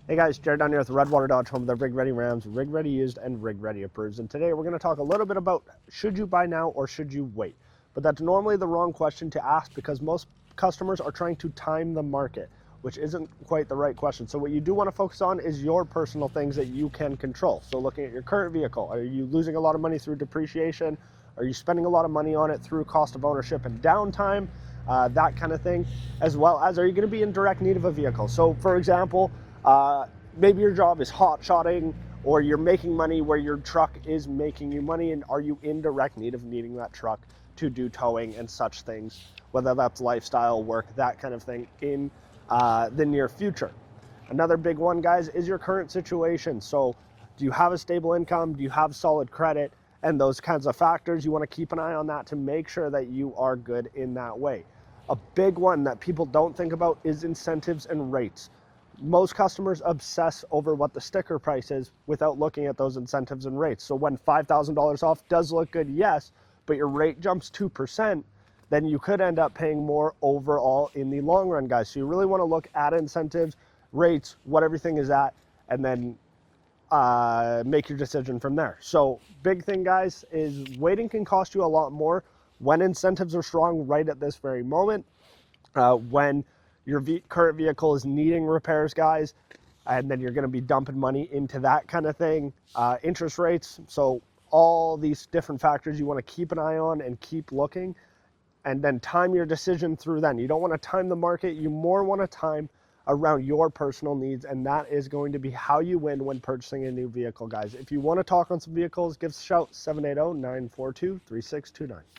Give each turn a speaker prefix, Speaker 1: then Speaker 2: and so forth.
Speaker 1: Hey guys, Jarod down here with Redwater Dodge, home of the Rig Ready Rams, Rig Ready Used, and Rig Ready Approved. And today we're going to talk a little bit about should you buy now or should you wait? But that's normally the wrong question to ask because most customers are trying to time the market, which isn't quite the right question. So what you do want to focus on is your personal things that you can control. So looking at your current vehicle, are you losing a lot of money through depreciation? Are you spending a lot of money on it through cost of ownership and downtime? That kind of thing, as well as are you going to be in direct need of a vehicle? So for example, maybe your job is hot-shotting, or you're making money where your truck is making you money, and are you in direct need of needing that truck to do towing and such things, whether that's lifestyle, work, that kind of thing in the near future. Another big one, guys, is your current situation. So do you have a stable income? Do you have solid credit? And those kinds of factors, you want to keep an eye on that to make sure that you are good in that way. A big one that people don't think about is incentives and rates. Most customers obsess over what the sticker price is without looking at those incentives and rates. So when $5,000 off does look good, yes, but your rate jumps 2%, then you could end up paying more overall in the long run, guys. So you really want to look at incentives, rates, what everything is at, and then make your decision from there. So big thing, guys, is waiting can cost you a lot more when incentives are strong right at this very moment, when your current vehicle is needing repairs, guys, and then you're going to be dumping money into that kind of thing. Interest rates, so all these different factors you want to keep an eye on and keep looking, and then time your decision through then. You don't want to time the market, you more want to time around your personal needs, and that is going to be how you win when purchasing a new vehicle, guys. If you want to talk on some vehicles, give us a shout, 780-942-3629.